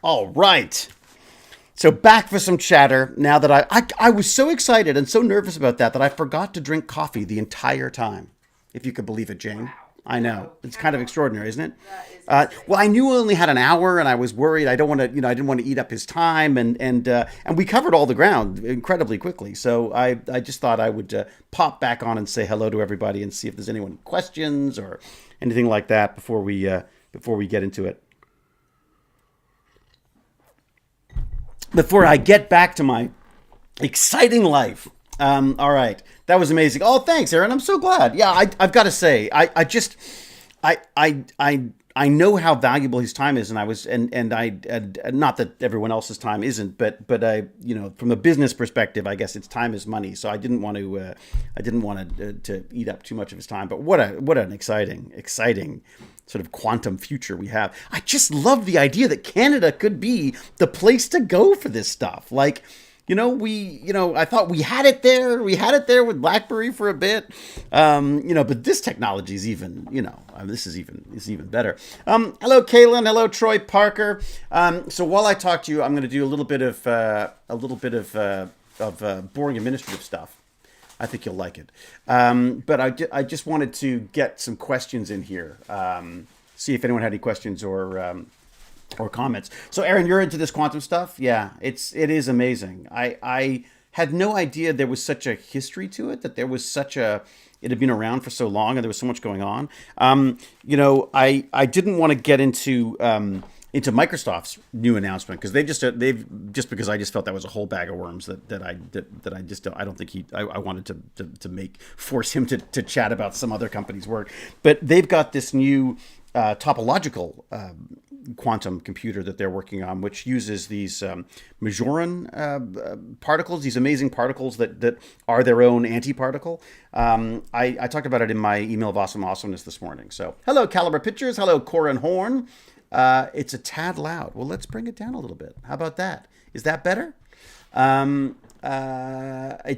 All right. So back for some chatter now that I was so excited and so nervous about that I forgot to drink coffee the entire time. If you could believe it, Jane. I know. It's kind of extraordinary, isn't it? That is insane. Well, I knew we only had an hour, and I was worried. I don't want to, I didn't want to eat up his time, and we covered all the ground incredibly quickly. So I just thought I would pop back on and say hello to everybody and see if there's anyone questions or anything like that before we get into it. Before I get back to my exciting life. All right, that was amazing. Oh, thanks, Aaron. I'm so glad. Yeah, I've got to say, I know how valuable his time is, and and not that everyone else's time isn't, but I, from a business perspective, I guess it's time is money. So I didn't want to eat up too much of his time. But what an exciting sort of quantum future we have. I just love the idea that Canada could be the place to go for this stuff. Like, I thought we had it there. We had it there with BlackBerry for a bit. But this technology is even, this is even better. Hello, Kaylin. Hello, Troy Parker. So while I talk to you, I'm going to do a little bit of boring administrative stuff. I think you'll like it. But I just wanted to get some questions in here. See if anyone had any questions or comments. So Aaron, you're into this quantum stuff? Yeah, it is amazing. I had no idea there was such a history to it, that there was it had been around for so long and there was so much going on. I didn't want to get into Microsoft's new announcement because they've just because I just felt that was a whole bag of worms that I just don't, I don't think I wanted to force him to chat about some other company's work, but they've got this new topological quantum computer that they're working on, which uses these Majoran particles, these amazing particles that are their own antiparticle. I talked about it in my email of awesomeness this morning. So hello, Caliber Pictures. Hello, Corin Horn. It's a tad loud. Well, let's bring it down a little bit. How about that? Is that better? It's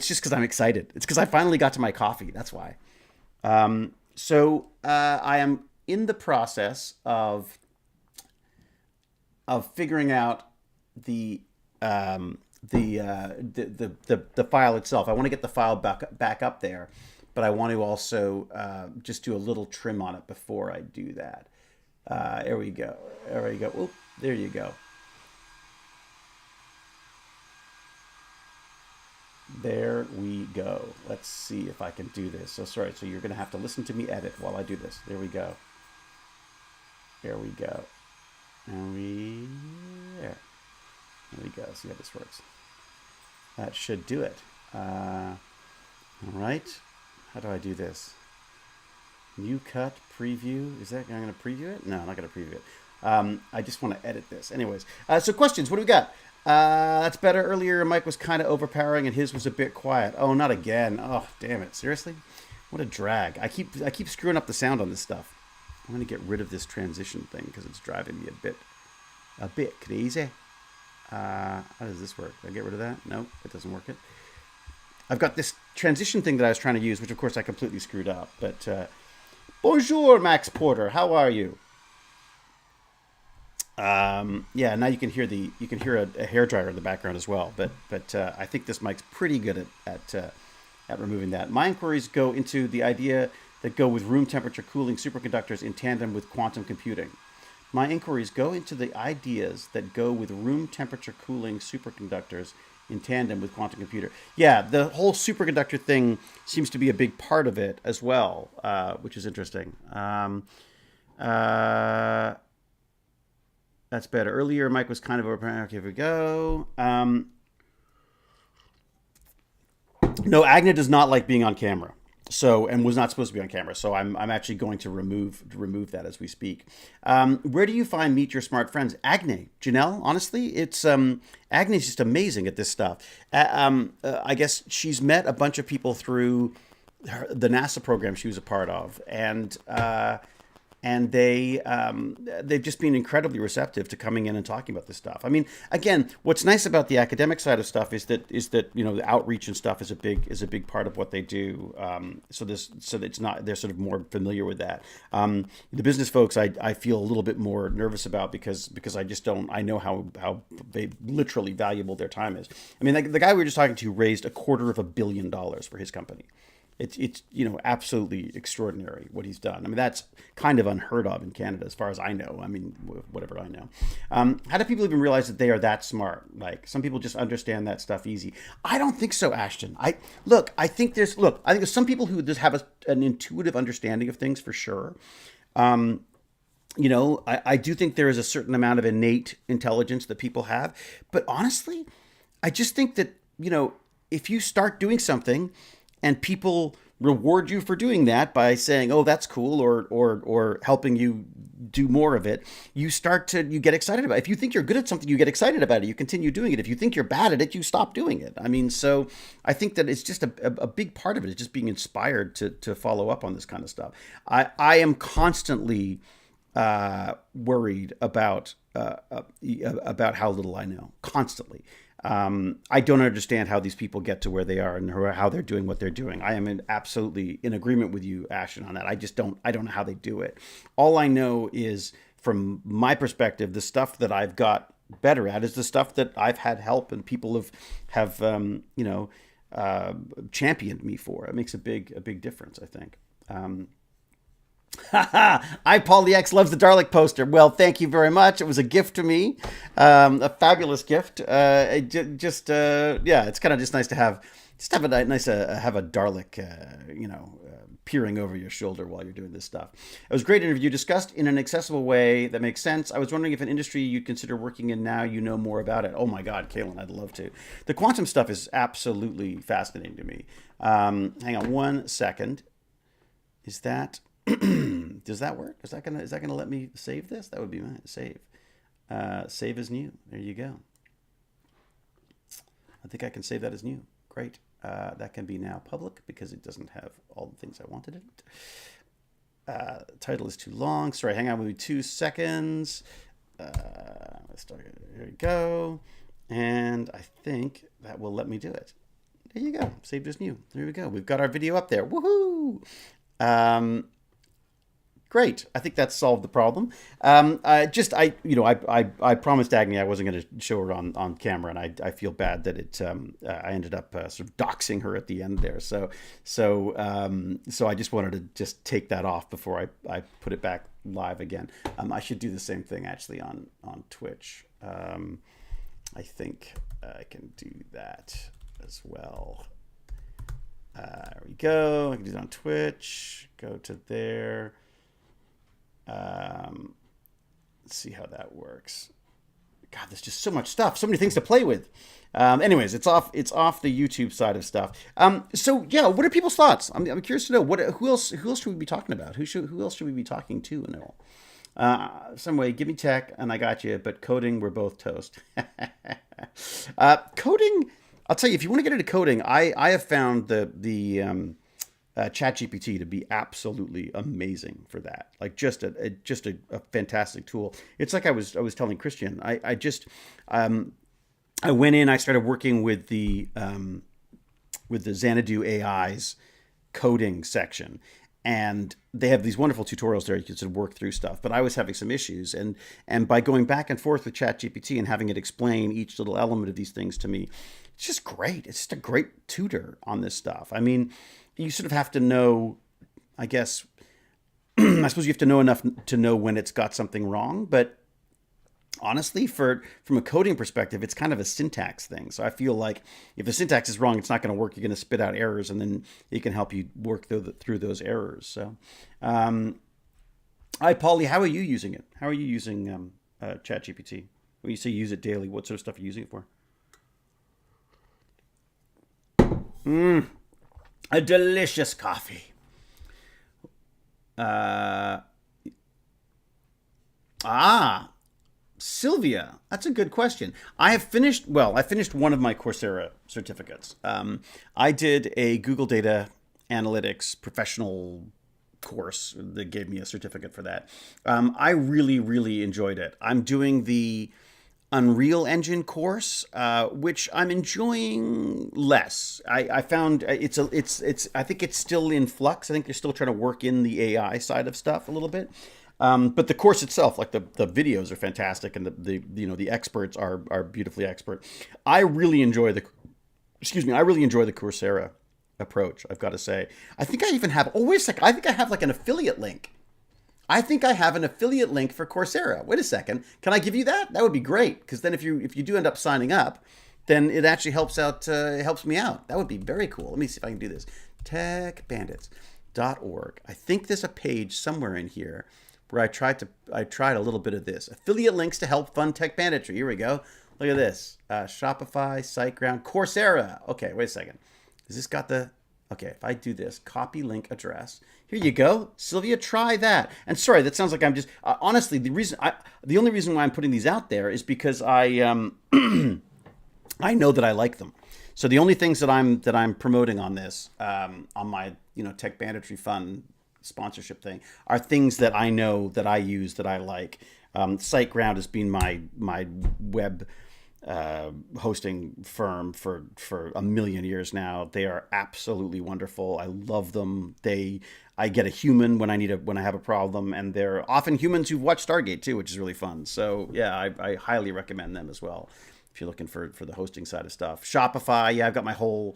just because I'm excited. It's because I finally got to my coffee. That's why. I am in the process of figuring out the file itself. I want to get the file back up there, but I want to also just do a little trim on it before I do that. There we go. There we go. Oop, there you go. There we go. Let's see if I can do this. So sorry. So you're going to have to listen to me edit while I do this. There we go. There we go. There we go. See how this works. That should do it. All right. How do I do this? New cut, preview. Is that, I'm going to preview it? No, I'm not going to preview it. I just want to edit this. Anyways, so questions. What do we got? That's better. Earlier, Mike was kind of overpowering and his was a bit quiet. Oh, not again. Oh, damn it. Seriously? What a drag. I keep screwing up the sound on this stuff. I'm going to get rid of this transition thing because it's driving me a bit crazy. How does this work? Did I get rid of that? No, it doesn't work. I've got this transition thing that I was trying to use, which of course I completely screwed up. But bonjour, Max Porter. How are you? Yeah, now you can hear a hairdryer in the background as well. But I think this mic's pretty good at removing that. My inquiries go into the idea that go with room temperature cooling superconductors in tandem with quantum computing. My inquiries go into the ideas that go with room temperature cooling superconductors in tandem with quantum computer. Yeah, the whole superconductor thing seems to be a big part of it as well, which is interesting. That's better. Earlier, Mike was kind of over. Okay, here we go. No, Agnes does not like being on camera. So, and was not supposed to be on camera. So I'm actually going to remove that as we speak. Where do you find Meet Your Smart Friends? Agne, Janelle, honestly, it's Agne's just amazing at this stuff. I guess she's met a bunch of people through the NASA program she was a part of. And and they've just been incredibly receptive to coming in and talking about this stuff. I mean, again, what's nice about the academic side of stuff is that the outreach and stuff is a big part of what they do. So that it's not, they're sort of more familiar with that. The business folks, I feel a little bit more nervous about because I know how they literally valuable their time is. I mean, the guy we were just talking to raised $250 million for his company. It's absolutely extraordinary what he's done. I mean, that's kind of unheard of in Canada, as far as I know. I mean, whatever I know. How do people even realize that they are that smart? Like, some people just understand that stuff easy. I don't think so, Ashton. I think there's some people who just have an intuitive understanding of things for sure. I do think there is a certain amount of innate intelligence that people have. But honestly, I just think that, if you start doing something and people reward you for doing that by saying, "Oh, that's cool," or helping you do more of it, you get excited about it. If you think you're good at something, you get excited about it. You continue doing it. If you think you're bad at it, you stop doing it. I mean, so I think that it's just a big part of it is just being inspired to follow up on this kind of stuff. I am constantly worried about how little I know, constantly. I don't understand how these people get to where they are and how they're doing what they're doing. I am absolutely in agreement with you, Ashton, on that. I don't know how they do it. All I know is, from my perspective, the stuff that I've got better at is the stuff that I've had help and people have championed me for. It makes a big difference, I think. Paul the X loves the Dalek poster. Well, thank you very much. It was a gift to me, a fabulous gift. It's kind of just nice to have have a Dalek, peering over your shoulder while you're doing this stuff. It was a great interview, discussed in an accessible way that makes sense. I was wondering if an industry you'd consider working in now you know more about it. Oh my God, Kaylin, I'd love to. The quantum stuff is absolutely fascinating to me. Hang on one second. Is that... Does that work? Is that gonna let me save this? That would be my save. Save as new. There you go. I think I can save that as new. Great. That can be now public because it doesn't have all the things I wanted in it. Title is too long. Sorry, hang on with me 2 seconds. Let's start. There we go. And I think that will let me do it. There you go. Saved as new. There we go. We've got our video up there. Woohoo! Great. I think that solved the problem. I promised Agni I wasn't going to show her on camera, and I feel bad that I ended up sort of doxing her at the end there. So I just wanted to just take that off before I put it back live again. I should do the same thing actually on Twitch. I think I can do that as well. There we go. I can do it on Twitch. Go to there. Let's see how that works. God, there's just so much stuff, so many things to play with. Anyways, it's off the YouTube side of stuff. So yeah, what are people's thoughts? I'm curious to know who else should we be talking about? Who else should we be talking to and all? Some way, give me tech and I got you, but coding, we're both toast. Coding, I'll tell you, if you want to get into coding, I have found the ChatGPT to be absolutely amazing for that. Like just a fantastic tool. It's like I was telling Christian. I went in. I started working with the Xanadu.ai's coding section, and they have these wonderful tutorials there. You can sort of work through stuff. But I was having some issues, and by going back and forth with ChatGPT and having it explain each little element of these things to me, it's just great. It's just a great tutor on this stuff. I mean, you sort of have to know, I guess, I suppose you have to know enough to know when it's got something wrong. But honestly, from a coding perspective, it's kind of a syntax thing. So I feel like if the syntax is wrong, it's not going to work. You're going to spit out errors, and then it can help you work through those errors. So, hi, Paulie, how are you using it? How are you using ChatGPT? When you say use it daily, what sort of stuff are you using it for? A delicious coffee. Sylvia, that's a good question. I finished one of my Coursera certificates. I did a Google Data Analytics professional course that gave me a certificate for that. I really, really enjoyed it. I'm doing the Unreal Engine course, which I'm enjoying less. I found it's I think it's still in flux. I think they're still trying to work in the AI side of stuff a little bit. But the course itself, like the videos are fantastic, and the experts are beautifully expert. I really enjoy I really enjoy the Coursera approach, I've got to say. I think I even have, oh, wait a second. I think I have like an affiliate link. I think I have an affiliate link for Coursera. Wait a second. Can I give you that? That would be great. Because then if you do end up signing up, then it actually helps me out. That would be very cool. Let me see if I can do this. Techbandits.org. I think there's a page somewhere in here where I tried a little bit of this. Affiliate links to help fund tech banditry. Here we go. Look at this. Shopify, SiteGround, Coursera. Okay, wait a second. Has this got the... Okay, if I do this, copy link address. Here you go. Sylvia, try that. And sorry, that sounds like I'm just... honestly, the only reason why I'm putting these out there is because I I know that I like them. So the only things that I'm promoting on this, on my Tech Banditry Fund sponsorship thing, are things that I know, that I use, that I like. SiteGround has been my web hosting firm for a million years now. They are absolutely wonderful. I love them. I get a human when I have a problem, and they're often humans who've watched Stargate too, which is really fun. So yeah, I highly recommend them as well if you're looking for the hosting side of stuff. Shopify, yeah, I've got my whole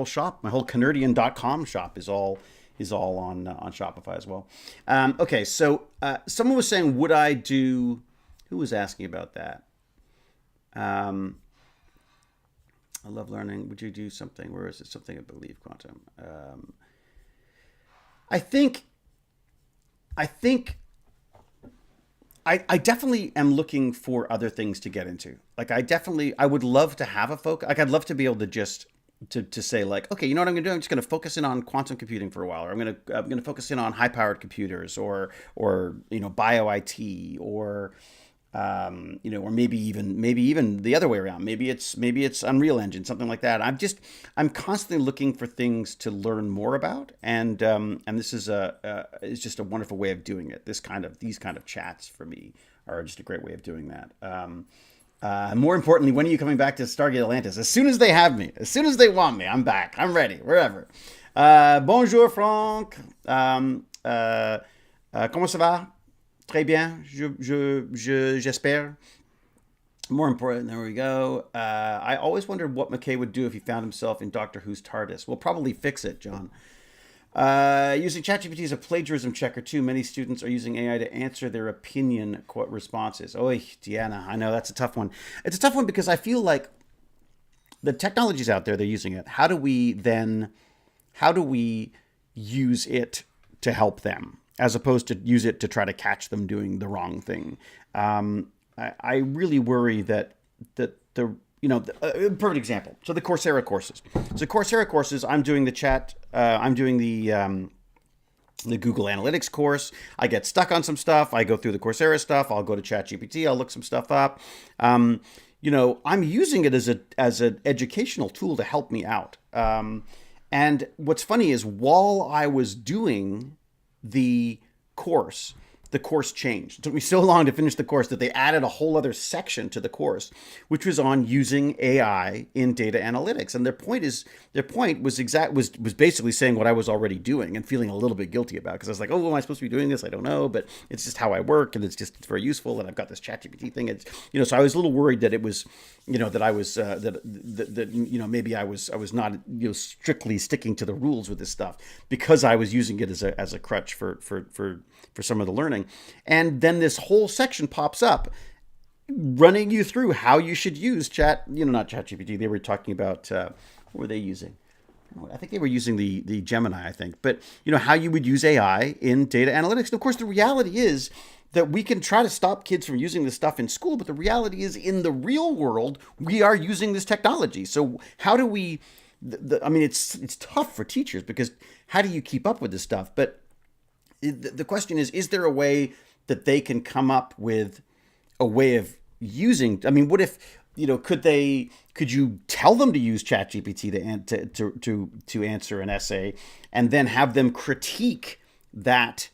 shop, my whole Canardian.com shop is all on Shopify as well. Okay, so someone was saying, would I do? Who was asking about that? I love learning. Would you do something? Where is it? Something I believe quantum. I definitely am looking for other things to get into. Like I would love to have a focus. Like I'd love to be able to just to say like, okay, you know what I'm going to do? I'm just going to focus in on quantum computing for a while, or I'm going to focus in on high powered computers, or bio IT, or or maybe even the other way around. Maybe it's Unreal Engine, something like that. I'm constantly looking for things to learn more about, and this is it's just a wonderful way of doing it. These kind of chats for me are just a great way of doing that. More importantly, when are you coming back to Stargate Atlantis? As soon as they have me, as soon as they want me, I'm back. I'm ready, wherever. Bonjour, Franck. Comment ça va? Très bien, j'espère. More important, there we go. I always wondered what McKay would do if he found himself in Doctor Who's TARDIS. We'll probably fix it, John. Using ChatGPT as a plagiarism checker too. Many students are using AI to answer their opinion responses. Oy, Deanna, I know that's a tough one. It's a tough one because I feel like the technology's out there, they're using it. How do we use it to help them, as opposed to use it to try to catch them doing the wrong thing? I really worry that the perfect example. So the Coursera courses. I'm doing the chat. I'm doing the Google Analytics course. I get stuck on some stuff. I go through the Coursera stuff. I'll go to ChatGPT. I'll look some stuff up. I'm using it as an educational tool to help me out. And what's funny is while I was doing the course changed. It took me so long to finish the course that they added a whole other section to the course, which was on using AI in data analytics. And their point was basically saying what I was already doing and feeling a little bit guilty about, because I was like, oh, am I supposed to be doing this? I don't know, but it's just how I work, and it's very useful. And I've got this ChatGPT thing. It's, so I was a little worried that it was, that I was maybe I was not strictly sticking to the rules with this stuff, because I was using it as a crutch for some of the learning. And then this whole section pops up running you through how you should use not ChatGPT. They were talking about, what were they using? I think they were using the Gemini, I think. But, how you would use AI in data analytics. And of course, the reality is that we can try to stop kids from using this stuff in school, but the reality is in the real world, we are using this technology. So how do we, it's tough for teachers, because how do you keep up with this stuff? But the question is there a way that they can come up with a way of using? What if could you tell them to use ChatGPT to answer an essay, and then have them critique that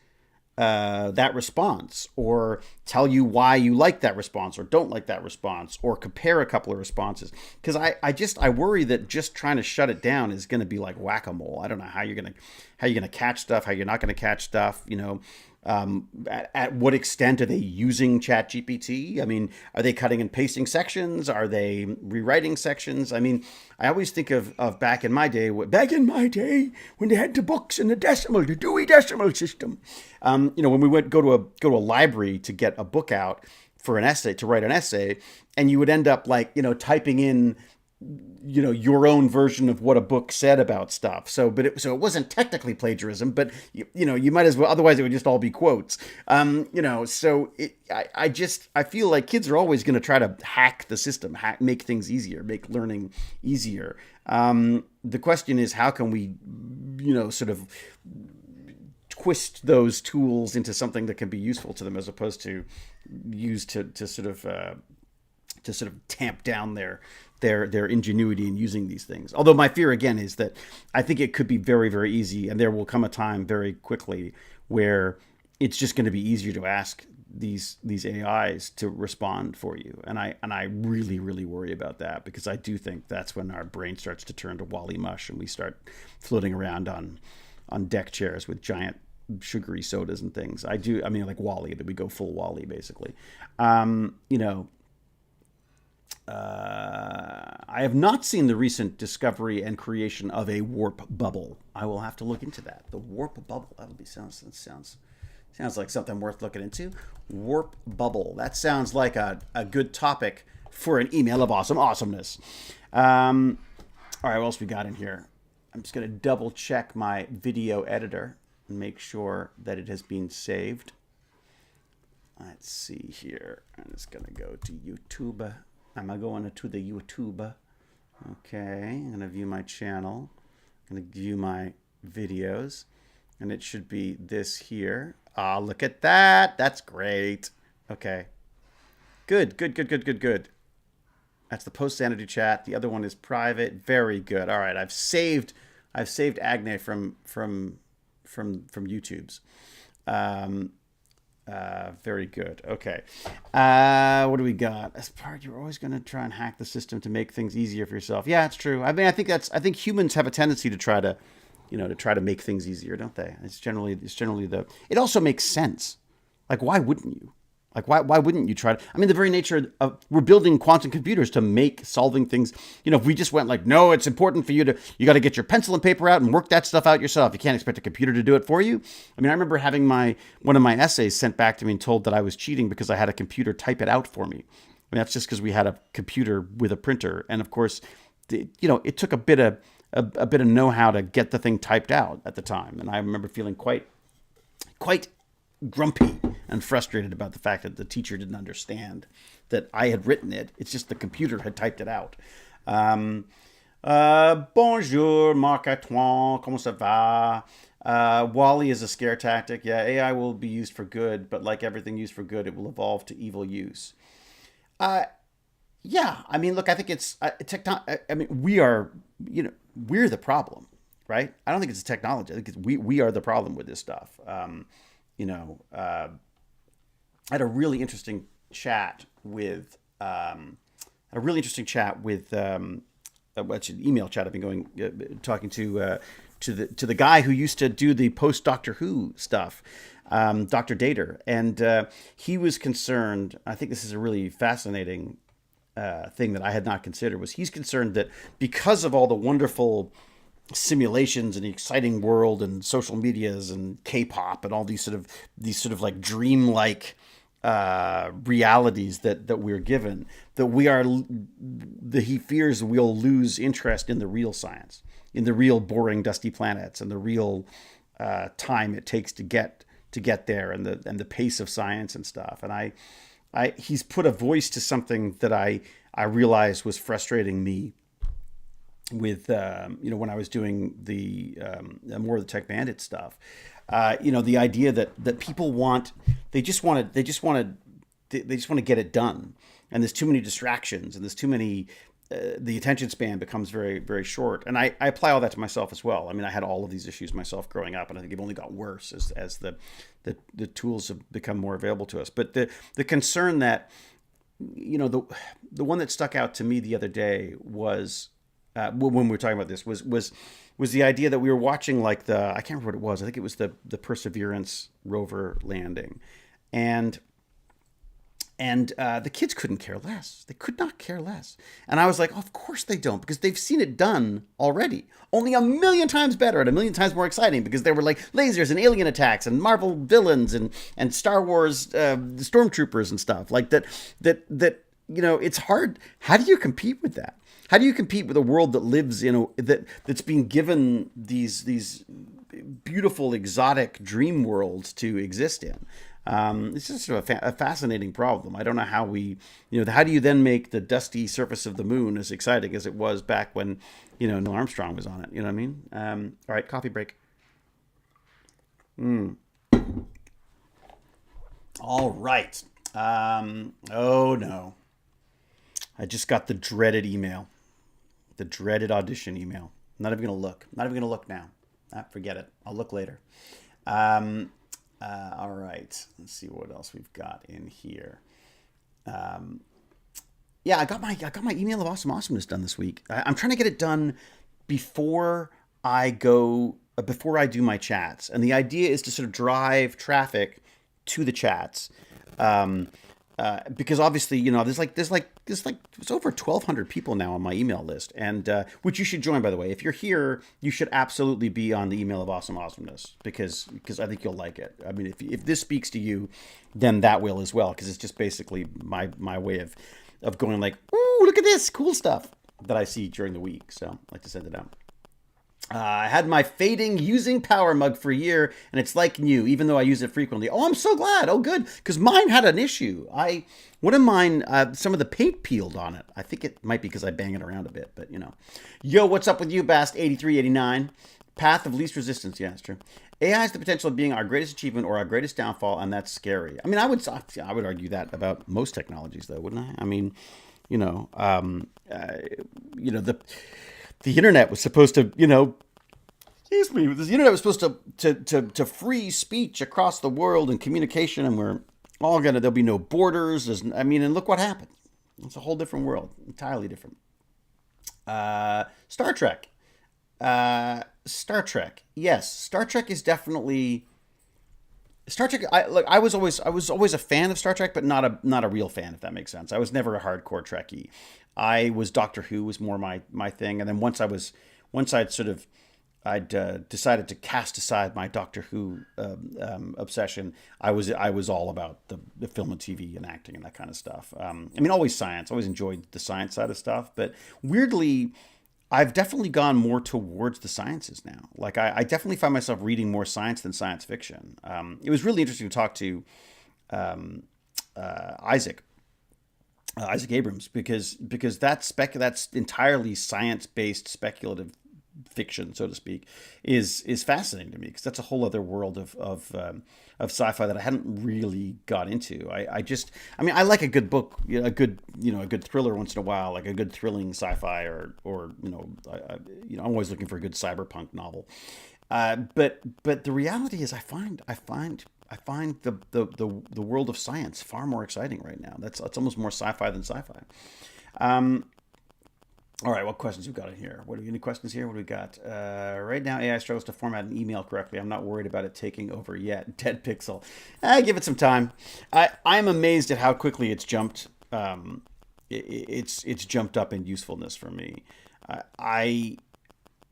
that response, or tell you why you like that response or don't like that response, or compare a couple of responses? Because I worry that just trying to shut it down is going to be like whack-a-mole. I don't know how you're gonna catch stuff, how you're not going to catch stuff. At what extent are they using ChatGPT? I mean, are they cutting and pasting sections? Are they rewriting sections? I mean, I always think of back in my day when they had the books and the Dewey Decimal System. When we went go to a library to get a book out for an essay, to write an essay, and you would end up typing in your own version of what a book said about stuff. So it wasn't technically plagiarism, but you might as well, otherwise it would just all be quotes. So I feel like kids are always going to try to hack the system, make things easier, make learning easier. The question is, how can we, sort of twist those tools into something that can be useful to them, as opposed to used to sort of tamp down their ingenuity in using these things. Although my fear again is that I think it could be very, very easy, and there will come a time very quickly where it's just going to be easier to ask these AIs to respond for you. And I really, really worry about that, because I do think that's when our brain starts to turn to Wally mush, and we start floating around on deck chairs with giant sugary sodas and things. I mean, like Wally, that we go full Wally basically. I have not seen the recent discovery and creation of a warp bubble. I will have to look into that. The warp bubble. Sounds like something worth looking into. Warp bubble. That sounds like a good topic for an email of awesomeness. All right, what else we got in here? I'm just going to double check my video editor and make sure that it has been saved. Let's see here. I'm just going to go to YouTube. I'm going to the YouTube. Okay, I'm going to view my channel. I'm going to view my videos. And it should be this here. Ah, look at that. That's great. Okay. Good. That's the post-Xanadu chat. The other one is private. Very good. All right, I've saved Agne from YouTube's. Very good. Okay. What do we got? As part, you're always going to try and hack the system to make things easier for yourself. Yeah, it's true. I mean, I think humans have a tendency to try to make things easier, don't they? It's generally it also makes sense. Like, why wouldn't you? Like, why wouldn't you try to? I mean, the very nature of we're building quantum computers to make solving things. If we just went like, no, it's important for you got to get your pencil and paper out and work that stuff out yourself. You can't expect a computer to do it for you. I mean, I remember having one of my essays sent back to me and told that I was cheating because I had a computer type it out for me. I mean, that's just because we had a computer with a printer, and of course, it took a bit of know-how to get the thing typed out at the time, and I remember feeling quite grumpy and frustrated about the fact that the teacher didn't understand that I had written it. It's just the computer had typed it out. Bonjour, Marc-Antoine, comment ça va? Wally is a scare tactic. Yeah, AI will be used for good, but like everything used for good, it will evolve to evil use. Yeah, I mean, look, I think it's I mean, we're the problem, right? I don't think it's the technology. I think we are the problem with this stuff. I had a really interesting chat with what's an email chat I've been talking to the guy who used to do the post Doctor Who stuff, Dr. Dater, and he was concerned. I think this is a really fascinating thing that I had not considered. He's concerned that because of all the wonderful simulations and the exciting world and social medias and K-pop and all these sort of like dreamlike realities that we're given, that he fears we'll lose interest in the real science, in the real boring dusty planets, and the real time it takes to get there, and the pace of science and stuff. And he's put a voice to something that I realized was frustrating me with when I was doing the more of the Tech Bandit stuff. The idea that people want to they just want to get it done, and there's too many distractions, and there's too many. The attention span becomes very, very short, and I apply all that to myself as well. I mean, I had all of these issues myself growing up, and I think it only got worse as the tools have become more available to us. But the concern that, the one that stuck out to me the other day was when we were talking about this was the idea that we were watching, like, I can't remember what it was. I think it was the Perseverance rover landing, and the kids couldn't care less. They could not care less. And I was like, oh, of course they don't, because they've seen it done already. Only a million times better and a million times more exciting, because there were like lasers and alien attacks and Marvel villains and Star Wars stormtroopers and stuff like that. It's hard. How do you compete with that? How do you compete with a world that lives that's being given these beautiful, exotic dream worlds to exist in? It's just sort of a fascinating problem. I don't know how how do you then make the dusty surface of the moon as exciting as it was back when, Neil Armstrong was on it? You know what I mean? All right, coffee break. All right. Oh no. I just got the dreaded email. The dreaded audition email. I'm not even going to look. Not even going to look now. Forget it. I'll look later. All right, let's see what else we've got in here. I got my email of awesomeness done this week. I'm trying to get it done before I do my chats, and the idea is to sort of drive traffic to the chats, because obviously there's over 1,200 people now on my email list, and which you should join, by the way. If you're here, you should absolutely be on the email of awesomeness, because I think you'll like it. I mean, if this speaks to you, then that will as well, because it's just basically my way of going like, ooh, look at this cool stuff that I see during the week. So I like to send it out. I had my fading using power mug for a year, and it's like new, even though I use it frequently. Oh, I'm so glad. Oh, good. Because mine had an issue. One of mine, some of the paint peeled on it. I think it might be because I bang it around a bit, but Yo, what's up with you, Bast8389? Path of least resistance. Yeah, that's true. AI has the potential of being our greatest achievement or our greatest downfall, and that's scary. I mean, I would argue that about most technologies, though, wouldn't I? I mean, the internet was supposed to, excuse me, the internet was supposed to free speech across the world and communication, and we're all there'll be no borders. And look what happened. It's a whole different world, entirely different. Star Trek. Yes, Star Trek is definitely Star Trek. I was always a fan of Star Trek, but not a real fan, if that makes sense. I was never a hardcore Trekkie. Doctor Who was more my thing, and then once I'd decided to cast aside my Doctor Who obsession. I was all about the film and TV and acting and that kind of stuff. Always science. Always enjoyed the science side of stuff, but weirdly, I've definitely gone more towards the sciences now. Like I definitely find myself reading more science than science fiction. It was really interesting to talk to Isaac Abrams, because that's entirely science-based speculative fiction, so to speak, is fascinating to me, because that's a whole other world of sci-fi that I hadn't really got into. I like a good book, a good thriller once in a while, like a good thrilling sci-fi, or I'm always looking for a good cyberpunk novel. But the reality is, I find the world of science far more exciting right now. It's almost more sci-fi than sci-fi. All right, what questions we've got in here? Any questions here? What do we got? Right now, AI struggles to format an email correctly. I'm not worried about it taking over yet. Dead Pixel. Give it some time. I'm amazed at how quickly it's jumped. It's jumped up in usefulness for me.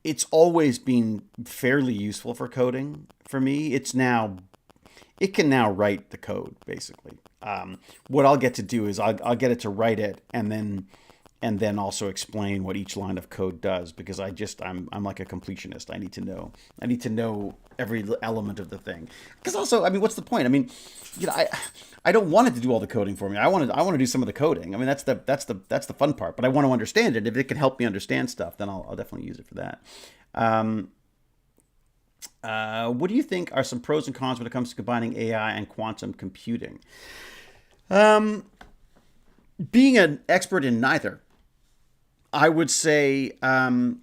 It's always been fairly useful for coding for me. It can now write the code, basically. What I'll get to do is I'll get it to write it, and then also explain what each line of code does, because I'm like a completionist. I need to know every element of the thing. Because also, what's the point? I don't want it to do all the coding for me. I want to do some of the coding. That's the fun part. But I want to understand it. If it can help me understand stuff, then I'll definitely use it for that. What do you think are some pros and cons when it comes to combining AI and quantum computing? Um, being an expert in neither, I would say, the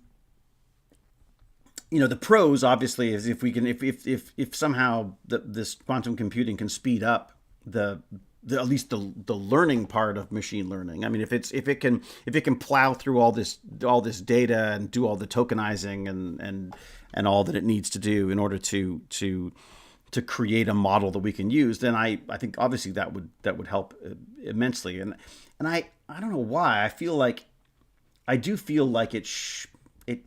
pros obviously is if we can, if somehow this quantum computing can speed up at least the learning part of machine learning. I mean, if it can plow through all this data and do all the tokenizing and all that it needs to do in order to create a model that we can use, then I think obviously that would help immensely. And I don't know why I do feel like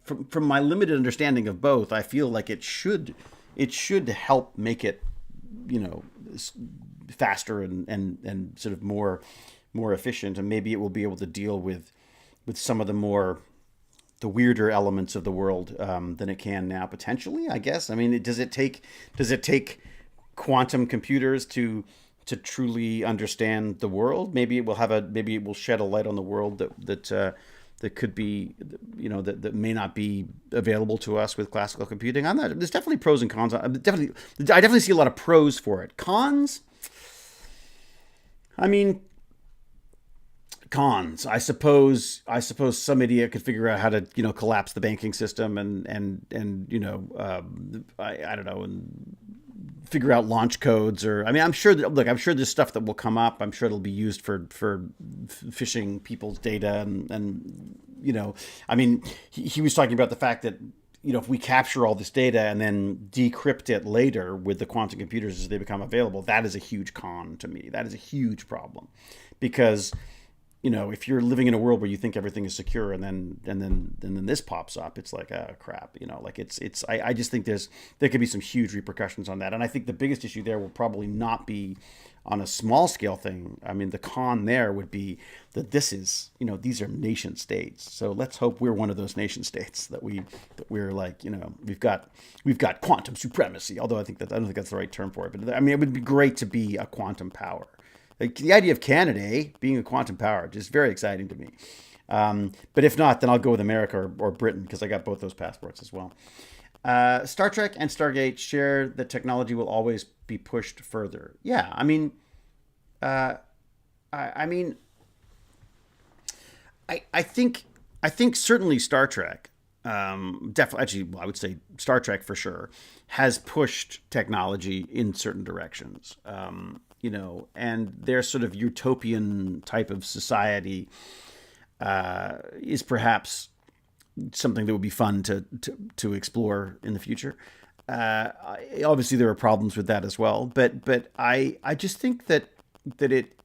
from my limited understanding of both, I feel like it should help make it, you know, faster and sort of more efficient, and maybe it will be able to deal with some of the weirder elements of the world than it can now potentially. I guess. I mean, does it take quantum computers to truly understand the world? Maybe it will shed a light on the world that could be, that may not be available to us with classical computing. There's definitely pros and cons. I definitely see a lot of pros for it. Cons, I mean, cons. I suppose some idiot could figure out how to, collapse the banking system and I don't know, and figure out launch codes. Or I mean, I'm sure there's stuff that will come up. I'm sure it'll be used for phishing people's data and I mean, he was talking about the fact that, if we capture all this data and then decrypt it later with the quantum computers as they become available, that is a huge con to me. That is a huge problem, because if you're living in a world where you think everything is secure and then this pops up, it's like, oh crap, like I just think there could be some huge repercussions on that. And I think the biggest issue there will probably not be on a small scale thing. I mean, the con there would be that these are nation states. So let's hope we're one of those nation states that we're like, we've got quantum supremacy. Although I don't think that's the right term for it. But I mean, it would be great to be a quantum power. Like, the idea of Canada being a quantum power is very exciting to me. But if not, then I'll go with America or Britain, because I got both those passports as well. Star Trek and Stargate share that technology will always be pushed further. Yeah, I mean, I mean, I think certainly Star Trek, definitely, actually, well, I would say Star Trek for sure, has pushed technology in certain directions. And their sort of utopian type of society is perhaps something that would be fun to explore in the future. Obviously, there are problems with that as well, but I just think that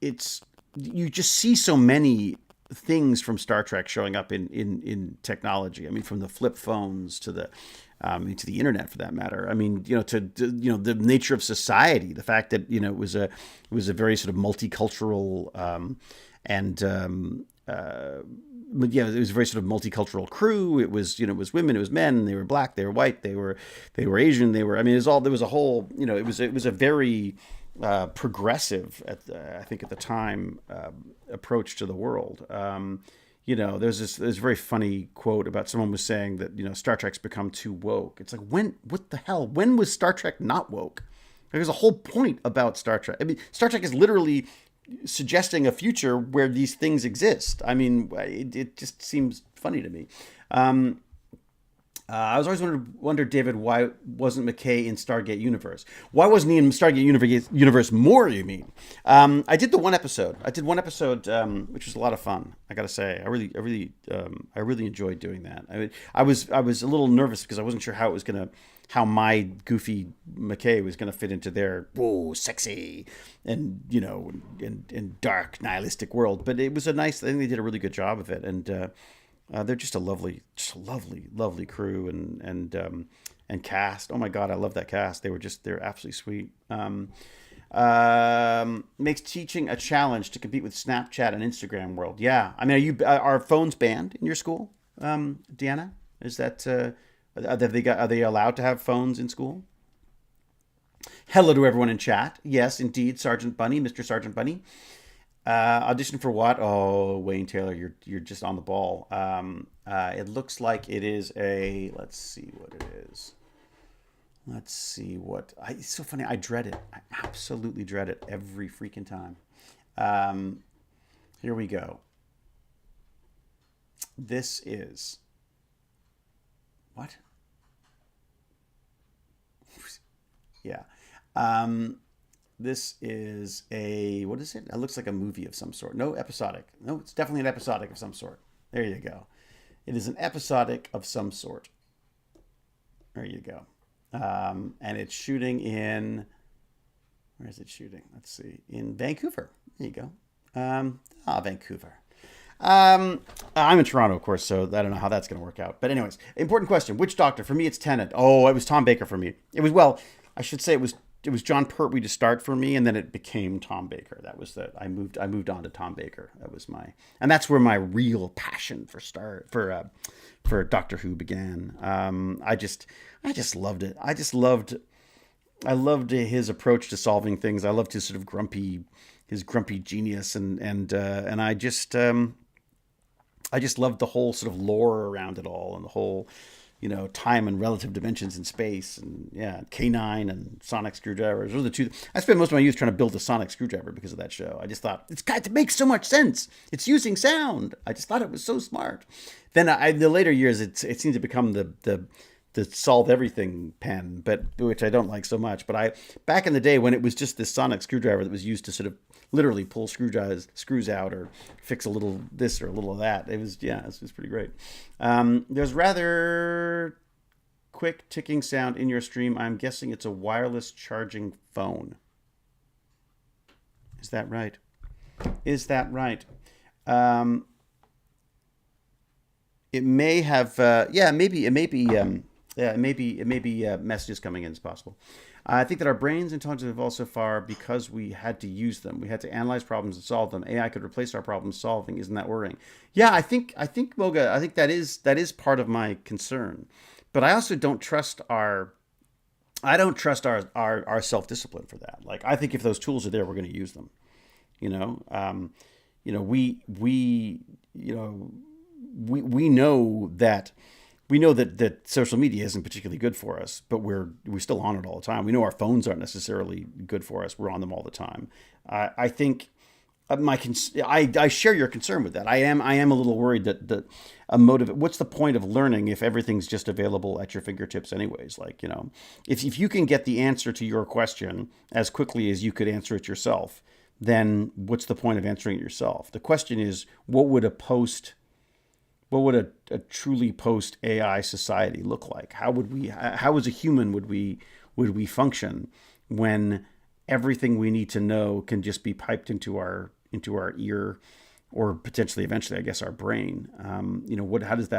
it's you just see so many things from Star Trek showing up in technology. I mean, from the flip phones to the internet, for that matter. I mean, to the nature of society, the fact that it was a very sort of multicultural and but yeah, it was a very sort of multicultural crew. It was it was women, it was men. They were black, they were white, they were Asian, they were. I mean, there was a whole. It was a very progressive I think at the time approach to the world. There's this very funny quote about someone was saying that Star Trek's become too woke. It's like, what the hell? When was Star Trek not woke? There's a whole point about Star Trek. I mean, Star Trek is literally suggesting a future where these things exist. I mean, it just seems funny to me. I was always wondered, David, why wasn't McKay in Stargate Universe? Why wasn't he in Stargate Universe more, you mean? I did one episode, which was a lot of fun. I gotta say, I really enjoyed doing that. I was a little nervous because I wasn't sure how my goofy McKay was gonna fit into their sexy and and dark nihilistic world. But it was I think they did a really good job of it, and they're just a lovely, lovely crew and cast. Oh my God, I love that cast. They're absolutely sweet. Makes teaching a challenge to compete with Snapchat and Instagram world. Yeah, I mean, are phones banned in your school, Deanna? Is that are they allowed to have phones in school? Hello to everyone in chat. Yes, indeed, Sergeant Bunny, Mr. Sergeant Bunny. Audition for what? Oh, Wayne Taylor, you're just on the ball. It looks like it is let's see what it is. Let's see what. It's so funny. I dread it. I absolutely dread it every freaking time. Um, Here we go. This is what? Yeah. Um, this is a, what is it? It looks like a movie of some sort. No, episodic. No, it's definitely an episodic of some sort. There you go. It is an episodic of some sort. There you go. And it's shooting in, where is it shooting? Let's see. In Vancouver. There you go. Vancouver. I'm in Toronto, of course, so I don't know how that's going to work out. But anyways, important question. Which Doctor? For me, it's Tennant. Oh, it was Tom Baker for me. It was, well, I should say it was John Pertwee to start for me, and then it became Tom Baker. That was I moved on to Tom Baker. That was and that's where my real passion for Doctor Who began. I just loved it. I loved his approach to solving things. I loved his sort of his grumpy genius, and I just loved the whole sort of lore around it all, and the whole, time and relative dimensions in space, and yeah, K9 and sonic screwdrivers. Those are the two. I spent most of my youth trying to build a sonic screwdriver because of that show. I just thought it makes so much sense. It's using sound. I just thought it was so smart. Then the later years, it seemed to become the solve everything pen, but which I don't like so much. But back in the day when it was just this sonic screwdriver that was used to sort of literally pull screws out or fix a little this or a little of that. It was pretty great. There's rather quick ticking sound in your stream. I'm guessing it's a wireless charging phone. Is that right? It may have, it may be messages coming in. It's possible. I think that our brains' intelligence have evolved so far because we had to use them. We had to analyze problems and solve them. AI could replace our problem solving. Isn't that worrying? Yeah, I think Moga. I think that is part of my concern. But I also don't trust our self discipline for that. Like, I think if those tools are there, we're going to use them. You know, we know that. We know that social media isn't particularly good for us, but we're still on it all the time. We know our phones aren't necessarily good for us. We're on them all the time. I think I share your concern with that. I am a little worried that a motive. What's the point of learning if everything's just available at your fingertips anyways? Like, if you can get the answer to your question as quickly as you could answer it yourself, then what's the point of answering it yourself? The question is, what would a truly post AI society look like? How as a human would we function when everything we need to know can just be piped into our ear, or potentially eventually, I guess, our brain? How does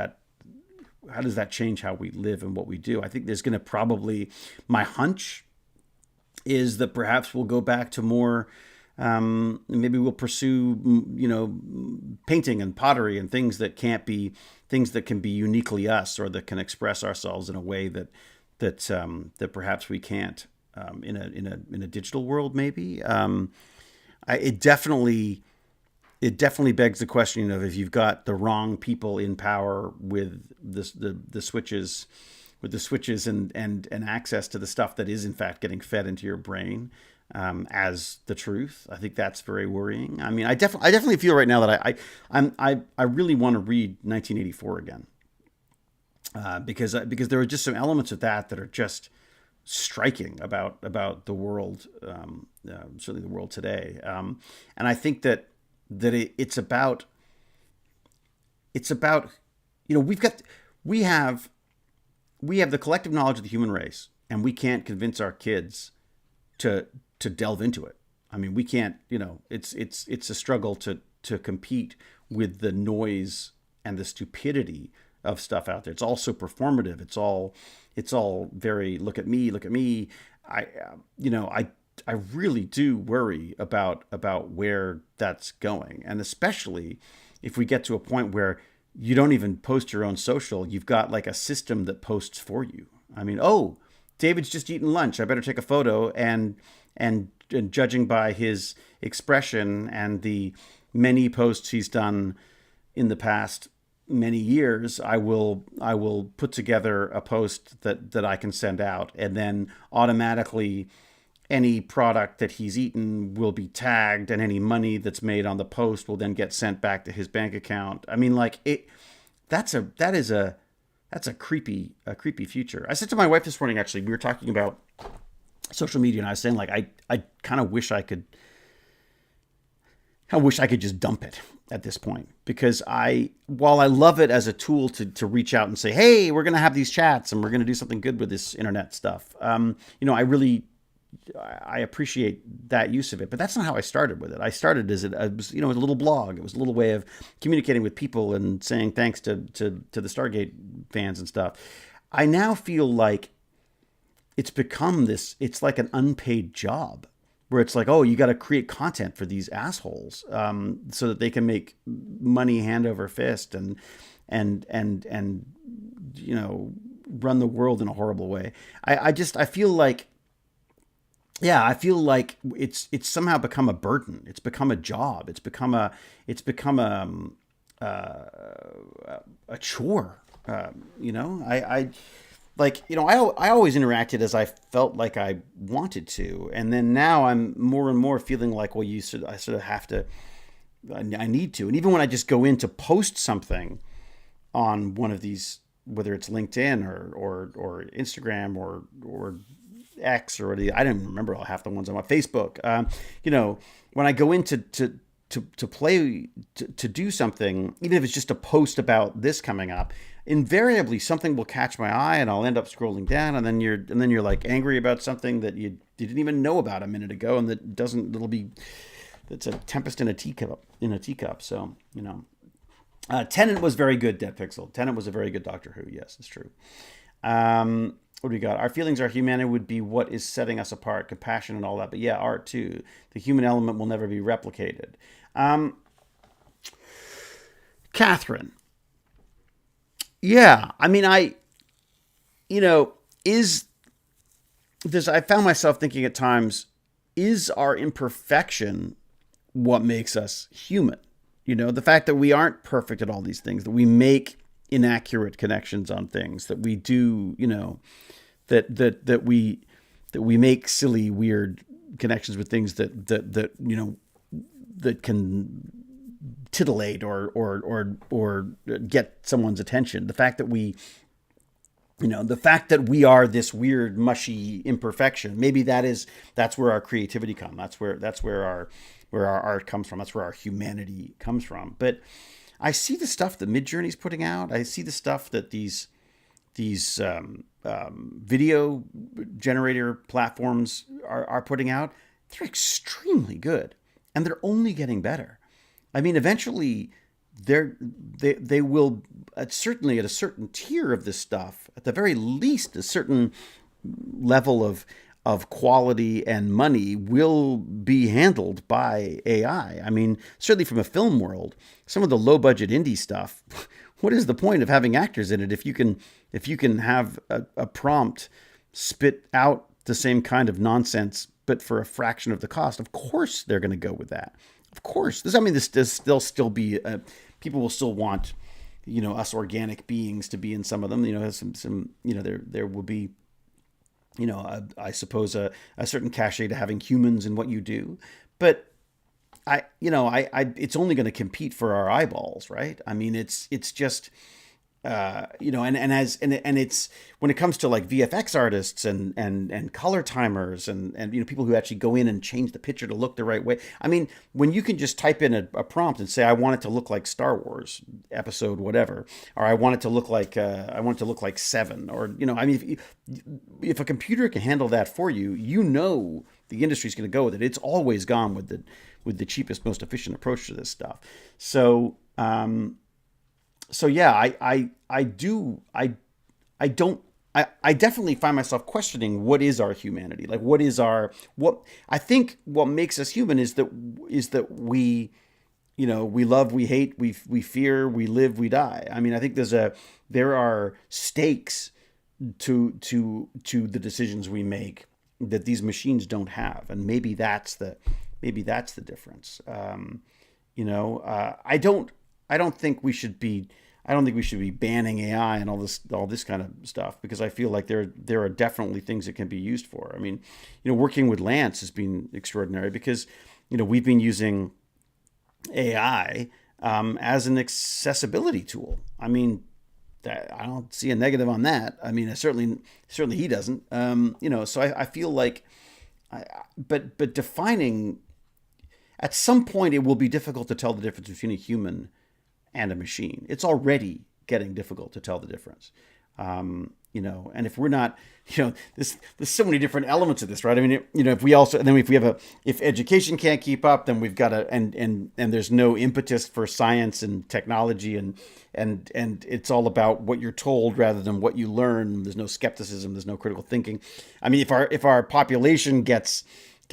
that change how we live and what we do? I think there's going to probably, my hunch is that perhaps we'll go back to more. Maybe we'll pursue, painting and pottery and things that can be uniquely us, or that can express ourselves in a way that perhaps we can't in a digital world. Maybe it definitely begs the question of, if you've got the wrong people in power with the switches. With the switches and access to the stuff that is in fact getting fed into your brain as the truth, I think that's very worrying. I mean, I definitely feel right now that I really want to read 1984 again, because there are just some elements of that are just striking about the world, certainly the world today, and I think that it's about we have the collective knowledge of the human race, and we can't convince our kids to delve into it. I mean, we can't. It's a struggle to compete with the noise and the stupidity of stuff out there. It's all so performative. It's all very look at me. I really do worry about where that's going, and especially if we get to a point where you don't even post your own social. You've got like a system that posts for you. I mean, oh, David's just eaten lunch. I better take a photo, and judging by his expression and the many posts he's done in the past many years, I will put together a post that I can send out, and then automatically any product that he's eaten will be tagged, and any money that's made on the post will then get sent back to his bank account. I mean, like it. That's a creepy future. I said to my wife this morning, actually, we were talking about social media, and I was saying, like, I kind of wish I could just dump it at this point, because while I love it as a tool to reach out and say, hey, we're going to have these chats and we're going to do something good with this internet stuff. I appreciate that use of it, but that's not how I started with it. I started as a little blog. It was a little way of communicating with people and saying thanks to the Stargate fans and stuff. I now feel like it's become this. It's like an unpaid job where it's like, oh, you got to create content for these assholes so that they can make money hand over fist and run the world in a horrible way. I feel like. Yeah, I feel like it's somehow become a burden. It's become a job. It's become a chore. I always interacted as I felt like I wanted to, and then now I'm more and more feeling like, well, I sort of have to. I need to, and even when I just go in to post something on one of these, whether it's LinkedIn or Instagram or X or I don't remember half the ones on my Facebook. When I go in to play to do something, even if it's just a post about this coming up, invariably something will catch my eye, and I'll end up scrolling down, and then you're like angry about something that you didn't even know about a minute ago, and it's a tempest in a teacup. So Tennant was very good, Dead Pixel. Tennant was a very good Doctor Who. Yes, it's true. What do we got? Our feelings, our humanity would be what is setting us apart, compassion and all that. But yeah, art too. The human element will never be replicated. Catherine. Yeah, I mean, I found myself thinking at times, is our imperfection what makes us human? The fact that we aren't perfect at all these things, that we make inaccurate connections on things, that we do, that we make silly, weird connections with things that can titillate or get someone's attention. The fact that we are this weird, mushy imperfection. Maybe that's where our creativity comes. That's where our art comes from. That's where our humanity comes from. But I see the stuff that Midjourney's putting out. I see the stuff that these video generator platforms are putting out. They're extremely good, and they're only getting better. I mean, eventually, they will, certainly at a certain tier of this stuff, at the very least, a certain level of quality and money will be handled by AI. I mean, certainly from a film world, some of the low budget indie stuff, what is the point of having actors in it if you can have a prompt spit out the same kind of nonsense but for a fraction of the cost? Of course they're going to go with that. Of course. There'll still be people will still want us organic beings to be in some of them. There will be I suppose a certain cachet to having humans in what you do, but it's only going to compete for our eyeballs, right? I mean, it's just, and it's when it comes to like VFX artists and color timers and people who actually go in and change the picture to look the right way. I mean, when you can just type in a prompt and say, I want it to look like Star Wars episode whatever, or I want it to look like Seven, or I mean, if a computer can handle that for you, the industry's going to go with it. It's always gone with the cheapest, most efficient approach to this stuff. So. Yeah, I definitely find myself questioning what is our humanity? Like, what I think what makes us human is that we, we love, we hate, we fear, we live, we die. I mean, I think there are stakes to the decisions we make that these machines don't have, and maybe that's the difference. I don't think we should be. I don't think we should be banning AI and all this kind of stuff, because I feel like there are definitely things it can be used for. I mean, working with Lance has been extraordinary because we've been using AI as an accessibility tool. I mean, I don't see a negative on that. I mean, certainly he doesn't. So I feel like, but defining, at some point it will be difficult to tell the difference between a human and a machine. It's already getting difficult to tell the difference. And if we're not, there's so many different elements of this, right? I mean, if we also, and then if education can't keep up, then we've got to, and there's no impetus for science and technology, and it's all about what you're told rather than what you learn. There's no skepticism. There's no critical thinking. I mean, if our population gets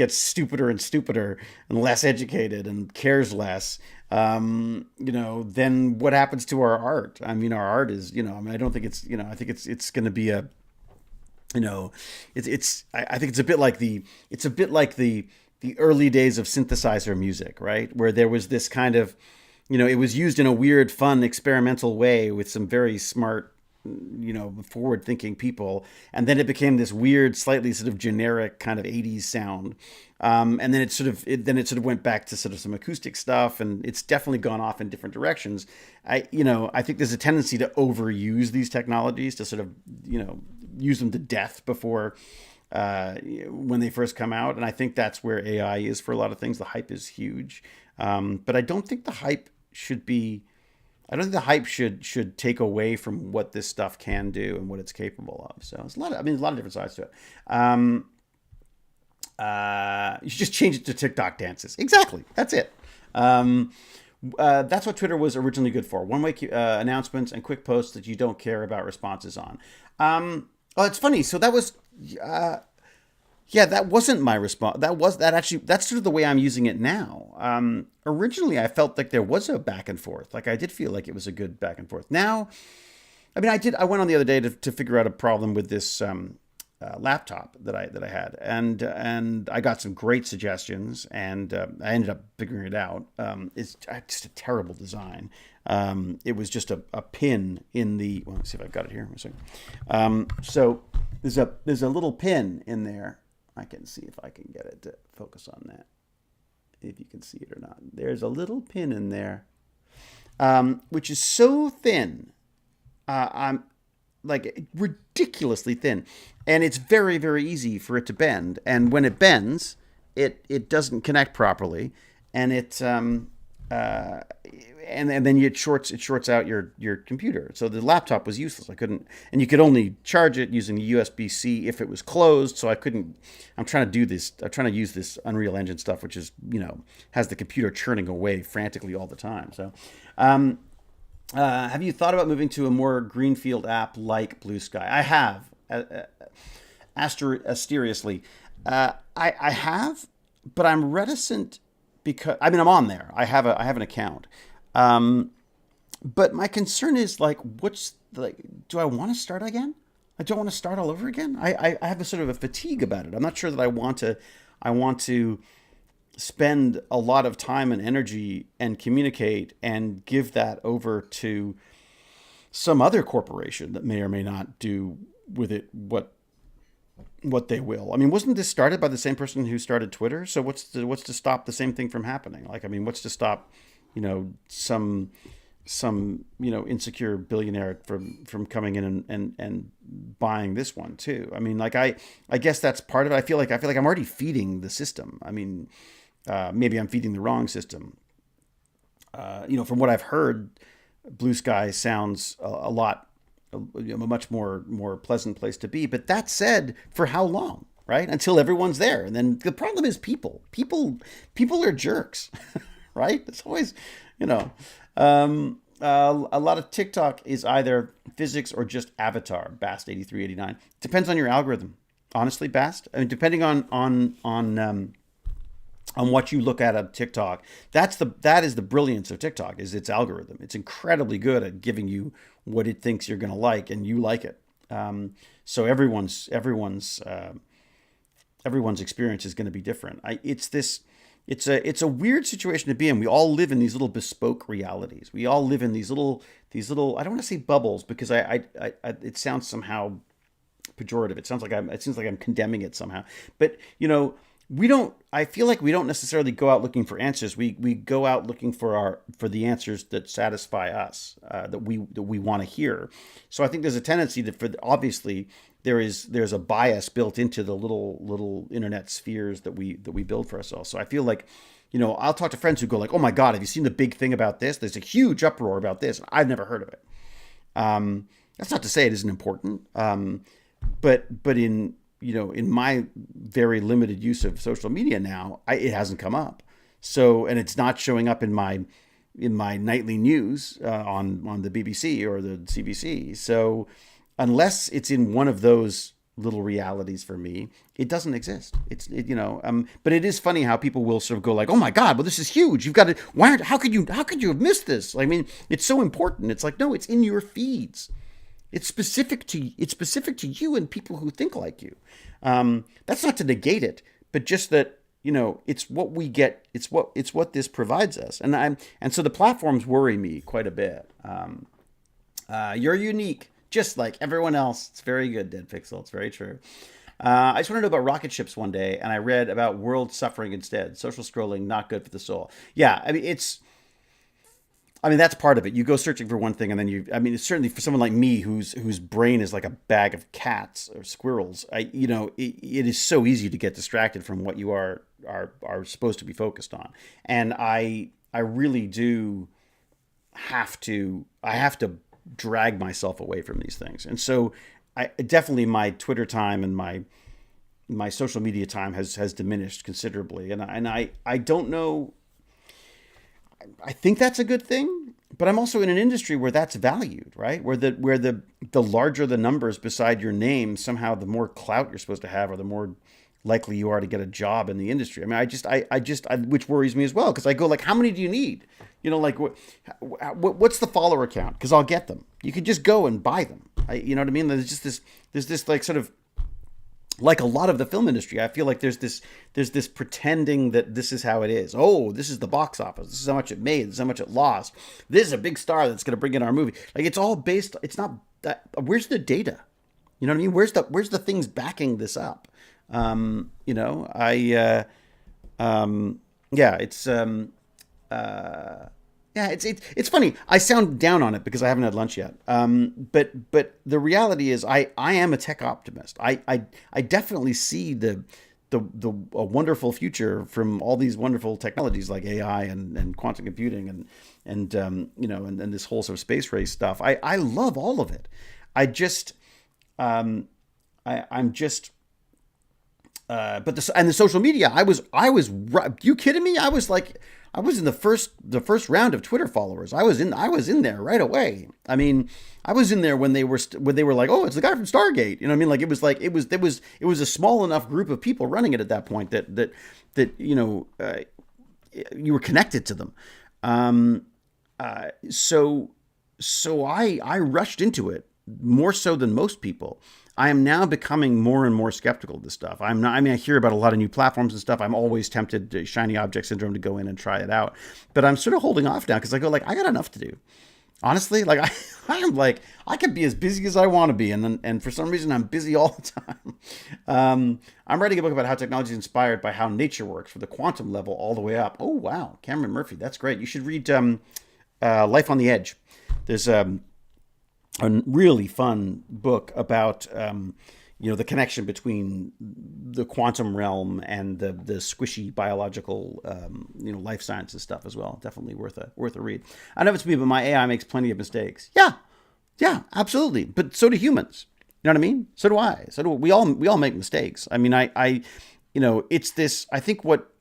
stupider and stupider and less educated and cares less, then what happens to our art? I mean, our art is, I don't think it's, I think it's going to be I think it's a bit like the early days of synthesizer music, right? Where there was this kind of, it was used in a weird, fun, experimental way with some very smart, forward-thinking people, and then it became this weird, slightly sort of generic kind of '80s sound, and then it sort of went back to sort of some acoustic stuff, and it's definitely gone off in different directions. I think there's a tendency to overuse these technologies, to sort of use them to death before when they first come out, and I think that's where AI is for a lot of things. The hype is huge, but I don't think the hype should take away from what this stuff can do and what it's capable of. So it's a lot of different sides to it. You should just change it to TikTok dances. Exactly. That's it. That's what Twitter was originally good for. One-way announcements and quick posts that you don't care about responses on. It's funny. So that was, that wasn't my response. That's sort of the way I'm using it now. Originally, I felt like there was a back and forth. Like I did feel like it was a good back and forth. Now, I mean, I went on the other day to figure out a problem with this laptop that I had, and I got some great suggestions, and I ended up figuring it out. It's just a terrible design. It was just a pin in the. Well, let's see if I've got it here. So there's a little pin in there. I can see if I can get it to focus on that, if you can see it or not. There's a little pin in there, which is so thin. I'm like ridiculously thin, and it's very, very easy for it to bend. And when it bends, it doesn't connect properly, and and then it shorts out your computer. So the laptop was useless. I couldn't, and you could only charge it using the USB-C if it was closed. So I couldn't. I'm trying to use this Unreal Engine stuff, which is has the computer churning away frantically all the time. So. Have you thought about moving to a more greenfield app like Blue Sky? I have, asterously. I have, but I'm reticent because I'm on there. I have an account, but my concern is do I want to start again? I don't want to start all over again. I have a sort of a fatigue about it. I'm not sure that I want to spend a lot of time and energy and communicate and give that over to some other corporation that may or may not do with it what they will. I mean, wasn't this started by the same person who started Twitter? So what's to stop the same thing from happening? What's to stop, some insecure billionaire from coming in and buying this one too? I mean, I guess that's part of it. I feel like I'm already feeding the system. I mean, maybe I'm feeding the wrong system. From what I've heard, Blue Sky sounds a much more pleasant place to be. But that said, for how long, right? Until everyone's there. And then the problem is people are jerks, right? It's always, a lot of TikTok is either physics or just avatar. Bast8389 depends on your algorithm. Honestly, Bast. I mean, depending on what you look at TikTok, that is the brilliance of TikTok, is its algorithm. It's incredibly good at giving you what it thinks you're going to like, and you like it. So everyone's experience is going to be different. It's this, it's a weird situation to be in. We all live in these little bespoke realities. We all live in these little I don't want to say bubbles because it sounds somehow pejorative. It seems like I'm condemning it somehow. But we don't. I feel like we don't necessarily go out looking for answers. We go out looking for the answers that satisfy us, that we want to hear. So I think there's a tendency obviously there's a bias built into the little internet spheres that we build for ourselves. So I feel like, I'll talk to friends who go like, "Oh my God, have you seen the big thing about this? There's a huge uproar about this. I've never heard of it." That's not to say it isn't important, but in my very limited use of social media now, it hasn't come up. So, and it's not showing up in my nightly news on the BBC or the CBC. So, unless it's in one of those little realities for me, it doesn't exist. But it is funny how people will sort of go like, "Oh my God, well this is huge. You've got to. How could you have missed this? I mean, it's so important." It's like, no, it's in your feeds. It's specific to you and people who think like you. That's not to negate it, but just that it's what we get. It's what this provides us, and so the platforms worry me quite a bit. You're unique, just like everyone else. It's very good, Dead Pixel. It's very true. I just want to know about rocket ships one day, and I read about world suffering instead. Social scrolling not good for the soul. Yeah, I mean, that's part of it. You go searching for one thing, and then it's certainly for someone like me whose brain is like a bag of cats or squirrels. It is so easy to get distracted from what you are supposed to be focused on. And I really do have to drag myself away from these things. And so definitely my Twitter time and my social media time has diminished considerably. And I don't know. I think that's a good thing, but I'm also in an industry where that's valued, right? Where the larger the numbers beside your name, somehow the more clout you're supposed to have, or the more likely you are to get a job in the industry. I mean, which worries me as well, because I go like, how many do you need? What's the follower count? Because I'll get them. You could just go and buy them. You know what I mean? There's this like sort of. Like a lot of the film industry, I feel like there's this pretending that this is how it is. Oh, this is the box office. This is how much it made. This is how much it lost. This is a big star that's going to bring in our movie. Like it's all based. It's not that. Where's the data? You know what I mean? Where's the things backing this up? It's funny. I sound down on it because I haven't had lunch yet. But the reality is, I am a tech optimist. I definitely see a wonderful future from all these wonderful technologies like AI and quantum computing and this whole sort of space race stuff. I love all of it. But the social media. I was. You kidding me? I was in the first round of Twitter followers. I was in there right away. I mean, I was in there when they were like, "Oh, it's the guy from Stargate." You know what I mean? Like it was a small enough group of people running it at that point that you were connected to them. So I rushed into it more so than most people. I am now becoming more and more skeptical of this stuff. I hear about a lot of new platforms and stuff. I'm always tempted to shiny object syndrome to go in and try it out. But I'm sort of holding off now because I go like, I got enough to do. Honestly, like I am like, I could be as busy as I want to be. And for some reason I'm busy all the time. I'm writing a book about how technology is inspired by how nature works from the quantum level all the way up. Oh, wow. Cameron Murphy. That's great. You should read Life on the Edge. There's a really fun book about the connection between the quantum realm and the squishy biological life sciences stuff as well. Definitely worth a read. I know it's me, but my AI makes plenty of mistakes. Yeah, absolutely. But so do humans. You know what I mean? So do I. So do we all make mistakes. I mean, it's this. I think what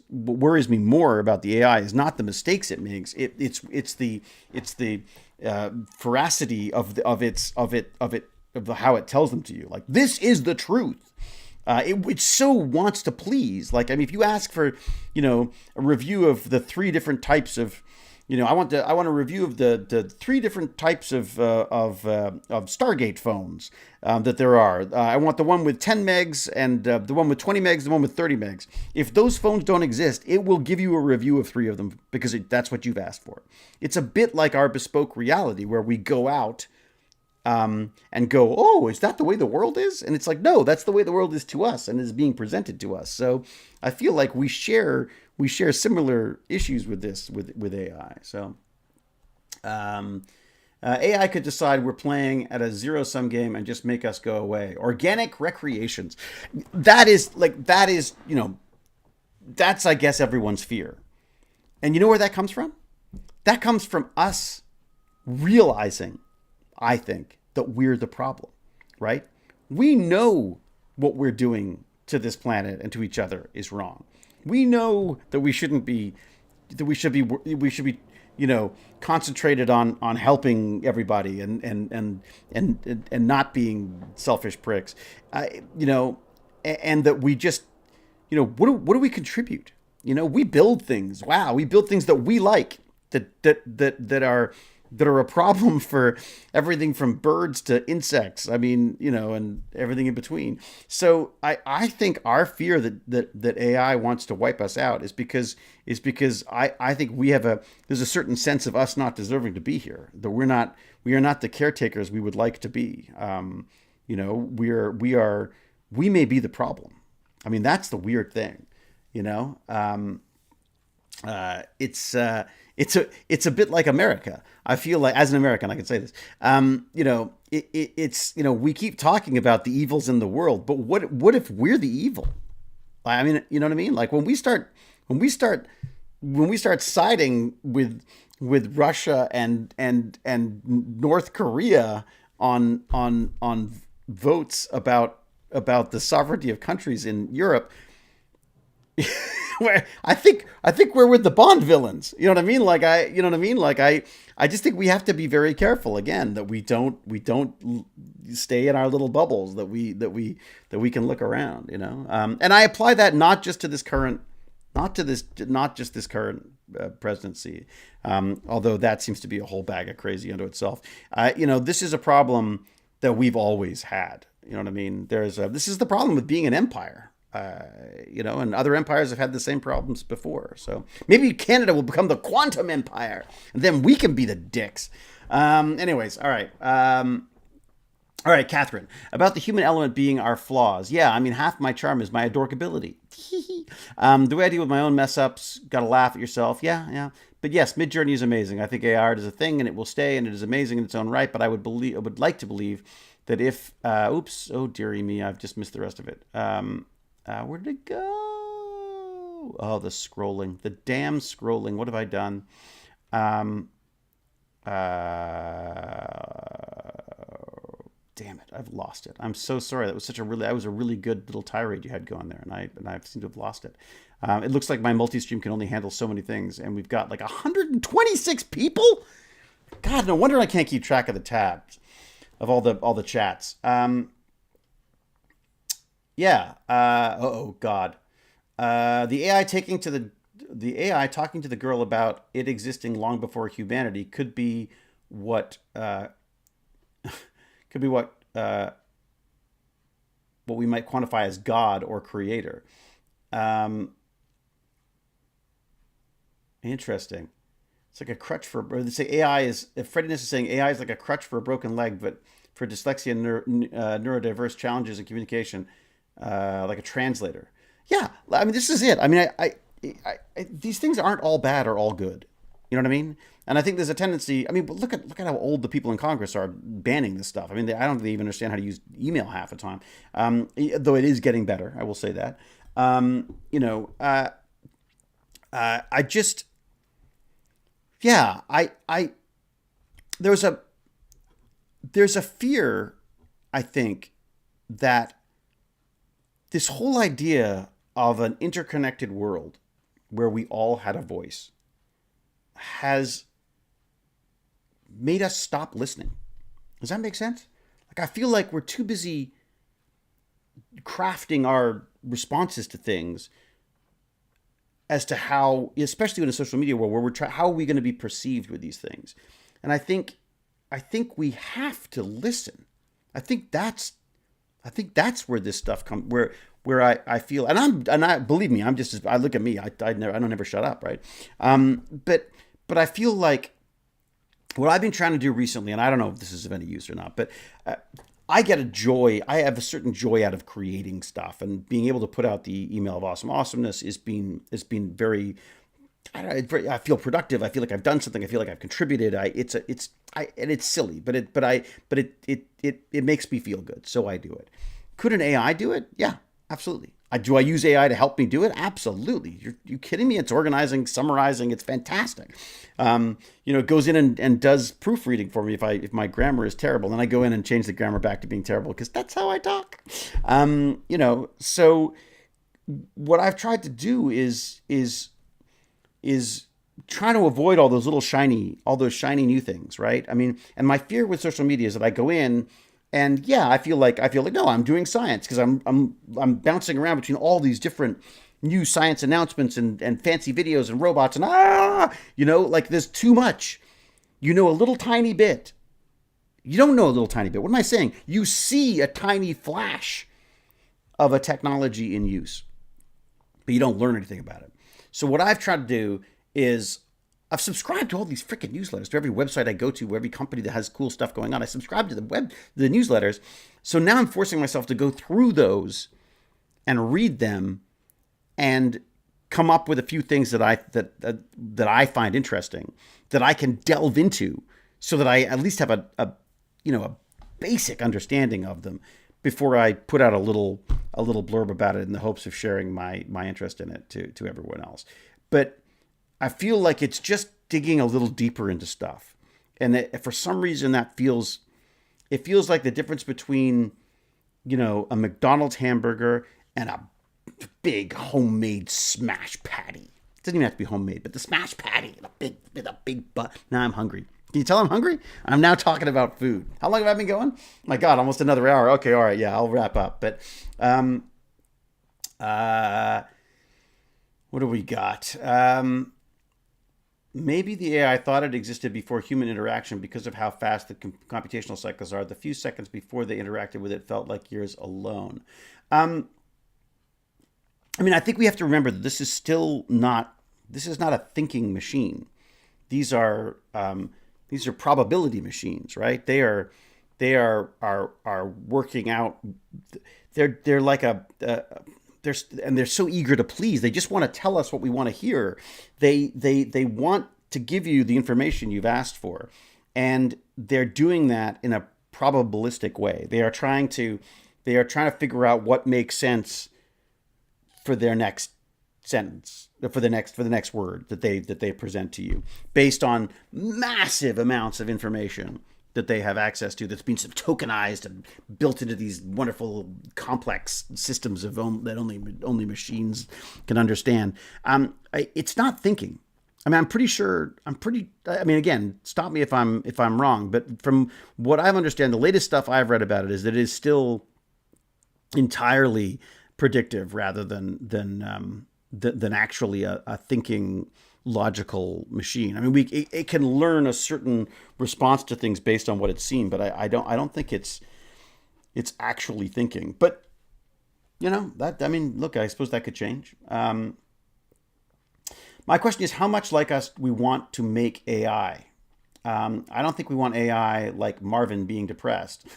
worries me more about the AI is not the mistakes it makes. It's the veracity of how it tells them to you. Like, this is the truth. It so wants to please. Like, I mean, if you ask for, a review of the 3 different types of, I want a review of the three different types of Stargate phones that there are. I want the one with 10 megs and the one with 20 megs, the one with 30 megs. If those phones don't exist, it will give you a review of three of them because that's what you've asked for. It's a bit like our bespoke reality where we go out and go, oh, is that the way the world is? And it's like, no, that's the way the world is to us and is being presented to us. So I feel like we share similar issues with this with AI. So AI could decide we're playing at a zero sum game and just make us go away. Organic recreations. That's I guess everyone's fear. And you know where that comes from? That comes from us realizing, I think, that we're the problem, right? We know what we're doing to this planet and to each other is wrong. We know that we should be, concentrated on helping everybody and not being selfish pricks, and that we just, what do we contribute? We build things. Wow, we build things that we like that are a problem for everything from birds to insects. I mean, and everything in between. So I think our fear that AI wants to wipe us out is because I think there's a certain sense of us not deserving to be here, that we are not the caretakers we would like to be. We may be the problem. I mean, that's the weird thing, it's a bit like America. I feel like, as an American, I can say this. We keep talking about the evils in the world, but what if we're the evil? I mean, you know what I mean? Like when we start siding with Russia and North Korea on votes about the sovereignty of countries in Europe. Where I think we're with the Bond villains. You know what I mean? I just think we have to be very careful again that we don't stay in our little bubbles, that we can look around, And I apply that not just this current presidency, although that seems to be a whole bag of crazy unto itself. This is a problem that we've always had. You know what I mean? This is the problem with being an empire. And other empires have had the same problems before. So maybe Canada will become the quantum empire, and then we can be the dicks. Anyways, all right. All right, Catherine, about the human element being our flaws. Yeah, I mean, half my charm is my adorkability. The way I deal with my own mess ups, gotta laugh at yourself. Yeah. But yes, Midjourney is amazing. I think AI art is a thing, and it will stay, and it is amazing in its own right. But I would like to believe that if, oh dearie me, I've just missed the rest of it. Where did it go? Oh, the scrolling. The damn scrolling. What have I done? Damn it. I've lost it. I'm so sorry. That was a really good little tirade you had going there, and I seem to have lost it. It looks like my multi-stream can only handle so many things, and we've got like 126 people? God, no wonder I can't keep track of the tabs of all the chats. Yeah. Oh God. The AI talking to the girl about it existing long before humanity could be what we might quantify as God or creator. Interesting. It's like a crutch for. Or they say AI is. Freddiness is saying AI is like a crutch for a broken leg, but for dyslexia and neurodiverse challenges in communication. Like a translator. Yeah, I mean, this is it. I mean, I these things aren't all bad or all good. You know what I mean? And I think there's a tendency. I mean, but look at how old the people in Congress are banning this stuff. I mean, I don't think they even understand how to use email half the time. Though it is getting better, I will say that. I just, yeah, there's a fear, I think, that this whole idea of an interconnected world where we all had a voice has made us stop listening. Does that make sense? Like, I feel like we're too busy crafting our responses to things as to how, especially in a social media world, where how are we going to be perceived with these things? And I think we have to listen. I think that's where this stuff comes, where I feel, and I believe me, I look at me, I don't ever shut up, right? But I feel like what I've been trying to do recently, and I don't know if this is of any use or not, but I have a certain joy out of creating stuff, and being able to put out the email of awesomeness has been very, I feel productive. I feel like I've done something. I feel like I've contributed. And it's silly, but it makes me feel good. So I do it. Could an AI do it? Yeah, absolutely. Do I use AI to help me do it? Absolutely. You kidding me? It's organizing, summarizing. It's fantastic. It goes in and does proofreading for me if my grammar is terrible. Then I go in and change the grammar back to being terrible because that's how I talk. So what I've tried to do is trying to avoid all those shiny new things, right? I mean, and my fear with social media is that I go in and I feel like no, I'm doing science because I'm bouncing around between all these different new science announcements and fancy videos and robots and like there's too much. You know a little tiny bit. You don't know a little tiny bit. What am I saying? You see a tiny flash of a technology in use, but you don't learn anything about it. So what I've tried to do is I've subscribed to all these freaking newsletters, to every website I go to, every company that has cool stuff going on. I subscribe to the newsletters. So now I'm forcing myself to go through those and read them and come up with a few things that I find interesting, that I can delve into, so that I at least have a basic understanding of them before I put out a little blurb about it in the hopes of sharing my interest in it to everyone else. But I feel like it's just digging a little deeper into stuff. And for some reason it feels like the difference between, a McDonald's hamburger and a big homemade smash patty. It doesn't even have to be homemade, but the smash patty with a big butt. Now I'm hungry. Can you tell I'm hungry? I'm now talking about food. How long have I been going? My God, almost another hour. Okay, all right, yeah, I'll wrap up. But what do we got? Maybe the AI thought it existed before human interaction because of how fast the computational cycles are. The few seconds before they interacted with it felt like years alone. I think we have to remember that this is not a thinking machine. These are probability machines, right? They are working out. They're like they're so eager to please. They just want to tell us what we want to hear. They want to give you the information you've asked for, and they're doing that in a probabilistic way. They are trying to figure out what makes sense for their next sentence, for the next word that they present to you, based on massive amounts of information that they have access to, that's been sort of tokenized and built into these wonderful complex systems that only machines can understand. It's not thinking. I'm pretty sure. Again, stop me if I'm wrong, but from what I understand, the latest stuff I've read about it is that it is still entirely predictive rather than actually a thinking logical machine. It can learn a certain response to things based on what it's seen, but I don't think it's actually thinking. But look, I suppose that could change. My question is, how much like us we want to make AI? I don't think we want AI like Marvin being depressed.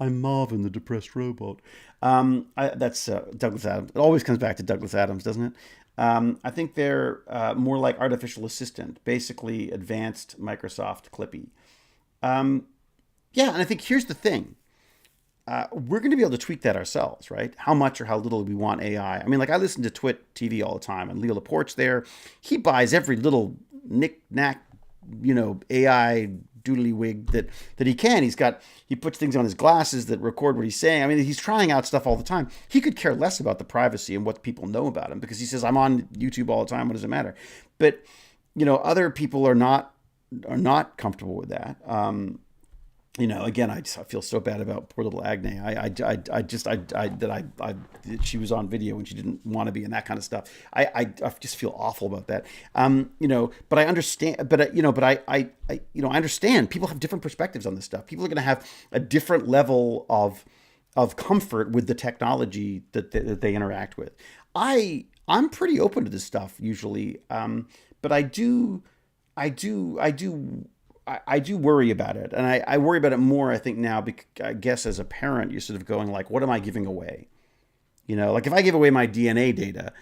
I'm Marvin, the depressed robot. That's Douglas Adams. It always comes back to Douglas Adams, doesn't it? I think they're more like artificial assistant, basically advanced Microsoft Clippy. And I think here's the thing. We're going to be able to tweak that ourselves, right? How much or how little we want AI. I listen to Twit TV all the time, and Leo Laporte's there. He buys every little knick-knack, AI doodly-wig that he can. He puts things on his glasses that record what he's saying. He's trying out stuff all the time. He could care less about the privacy and what people know about him, because he says, I'm on YouTube all the time. What does it matter? But, other people are not comfortable with that. Again, I feel so bad about poor little Agne. She was on video and she didn't want to be, and that kind of stuff. I just feel awful about that. But I understand. But I understand. People have different perspectives on this stuff. People are going to have a different level of comfort with the technology that they interact with. I'm pretty open to this stuff usually, but I do worry about it, and I worry about it more, I think, now, because I guess as a parent, you're sort of going like, what am I giving away? Like if I give away my DNA data,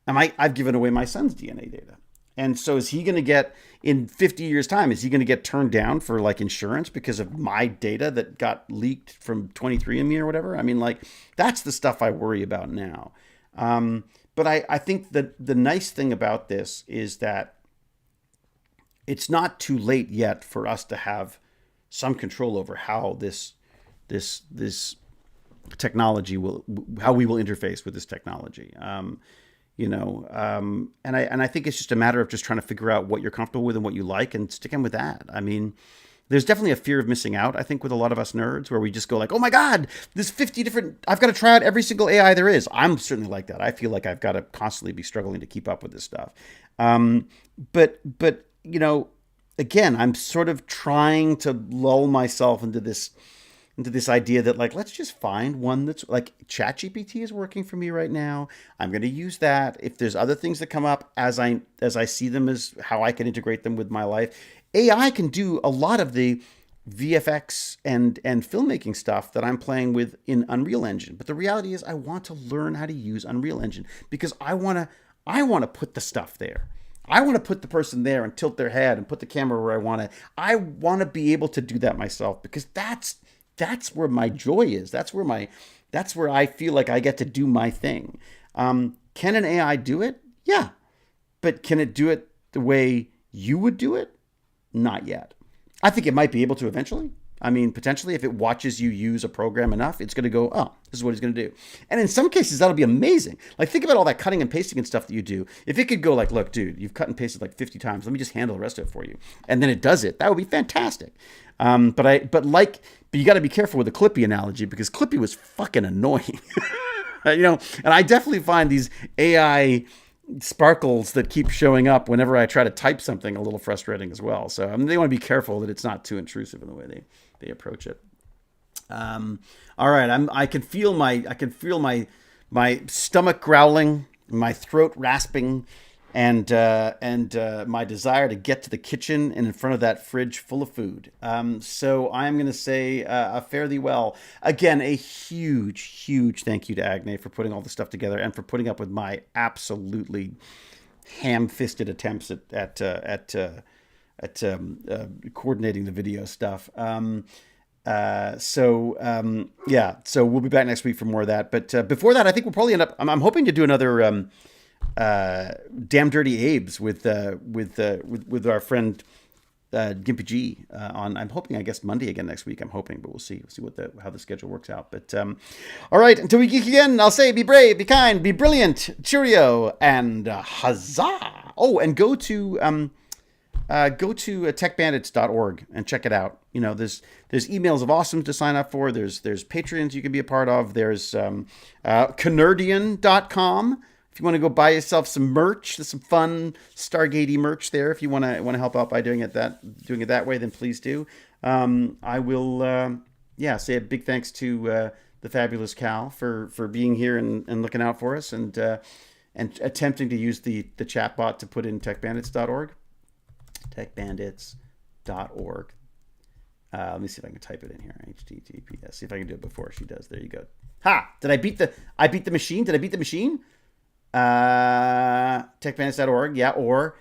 I've given away my son's DNA data. And so is he going to get, in 50 years time, is he going to get turned down for like insurance because of my data that got leaked from 23andMe or whatever? I mean, like, that's the stuff I worry about now. But I think that the nice thing about this is that it's not too late yet for us to have some control over how this technology how we will interface with this technology. And I think it's just a matter of just trying to figure out what you're comfortable with and what you like and sticking with that. I mean, there's definitely a fear of missing out, I think, with a lot of us nerds, where we just go like, oh my God, there's 50 different, I've got to try out every single AI there is. I'm certainly like that. I feel like I've got to constantly be struggling to keep up with this stuff. But again, I'm sort of trying to lull myself into this idea that, like, let's just find one that's like, ChatGPT is working for me right now. I'm going to use that. If there's other things that come up as I see them, as how I can integrate them with my life, AI can do a lot of the VFX and filmmaking stuff that I'm playing with in Unreal Engine. But the reality is, I want to learn how to use Unreal Engine because I want to put the stuff there. I want to put the person there and tilt their head and put the camera where I want to. I want to be able to do that myself, because that's where my joy is. That's where I feel like I get to do my thing. Can an AI do it? Yeah. But can it do it the way you would do it? Not yet. I think it might be able to eventually. I mean, potentially, if it watches you use a program enough, it's going to go, oh, this is what it's going to do. And in some cases, that'll be amazing. Like, think about all that cutting and pasting and stuff that you do. If it could go like, look, dude, you've cut and pasted like 50 times. Let me just handle the rest of it for you. And then it does it. That would be fantastic. But you got to be careful with the Clippy analogy, because Clippy was fucking annoying. And I definitely find these AI sparkles that keep showing up whenever I try to type something a little frustrating as well. So they want to be careful that it's not too intrusive in the way they approach it. All right, I can feel my stomach growling, my throat rasping, and my desire to get to the kitchen and in front of that fridge full of food. So I'm going to say fare thee well. Again, a huge thank you to Agne for putting all this stuff together and for putting up with my absolutely ham-fisted attempts at coordinating the video stuff. So we'll be back next week for more of that. But before that, I think we'll probably end up. I'm hoping to do another Damn Dirty Abe's with our friend Gimpy G on. I'm hoping, I guess, Monday again next week. I'm hoping, but we'll see how the schedule works out. But all right, until we geek again, I'll say be brave, be kind, be brilliant, cheerio, and huzzah! Oh, and go to techbandits.org and check it out. There's emails of awesome to sign up for. There's Patreons you can be a part of. There's Canardian.com. If you want to go buy yourself some merch, there's some fun Stargate merch there. If you want to help out by doing it that way, then please do. I will say a big thanks to the fabulous Cal for being here and looking out for us and attempting to use the chatbot to put in techbandits.org. Techbandits.org. Let me see if I can type it in here. HTTPS. See if I can do it before she does. There you go. Ha! Did I beat the machine? Did I beat the machine? Techbandits.org. Yeah. Or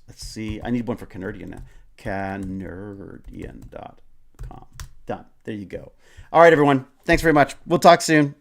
let's see. I need one for Canardian now. Canardian.com. Done. There you go. All right, everyone. Thanks very much. We'll talk soon.